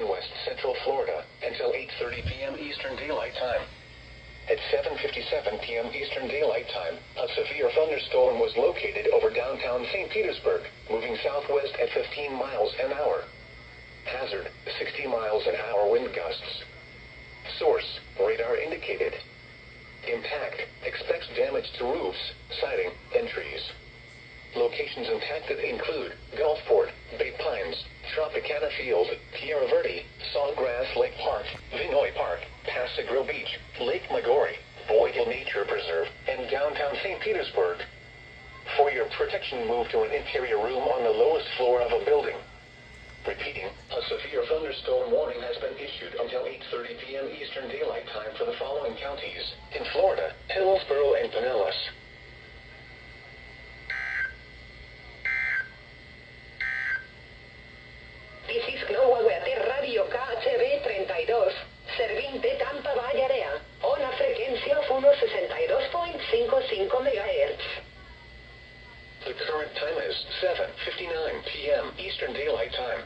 in west central Florida until 8:30 p.m. Eastern Daylight Time. At 7:57 p.m. Eastern Daylight Time, a severe thunderstorm was located over downtown St. Petersburg, moving southwest at 15 miles an hour. Hazard, 60 miles an hour wind gusts. Source, radar indicated. Impact, expects damage to roofs, siding, and trees. Locations impacted include Gulfport, Bay Pines, Tropicana Field, Tierra Verde, Sawgrass Lake Park, Vinoy Park, Passagrille Beach, Lake Maggiore, Boyd Hill Nature Preserve, and downtown St. Petersburg. For your protection, move to an interior room on the lowest floor of a building. Repeating, a severe thunderstorm warning has been issued until 8:30 p.m. Eastern Daylight Time for the following counties in Florida: Hillsborough and Pinellas. This is Global Weather Radio KHB 32, servint Tampa Bay Area, on a frecuencia of 162.55 MHz. The current time is 7:59 p.m. Eastern Daylight Time.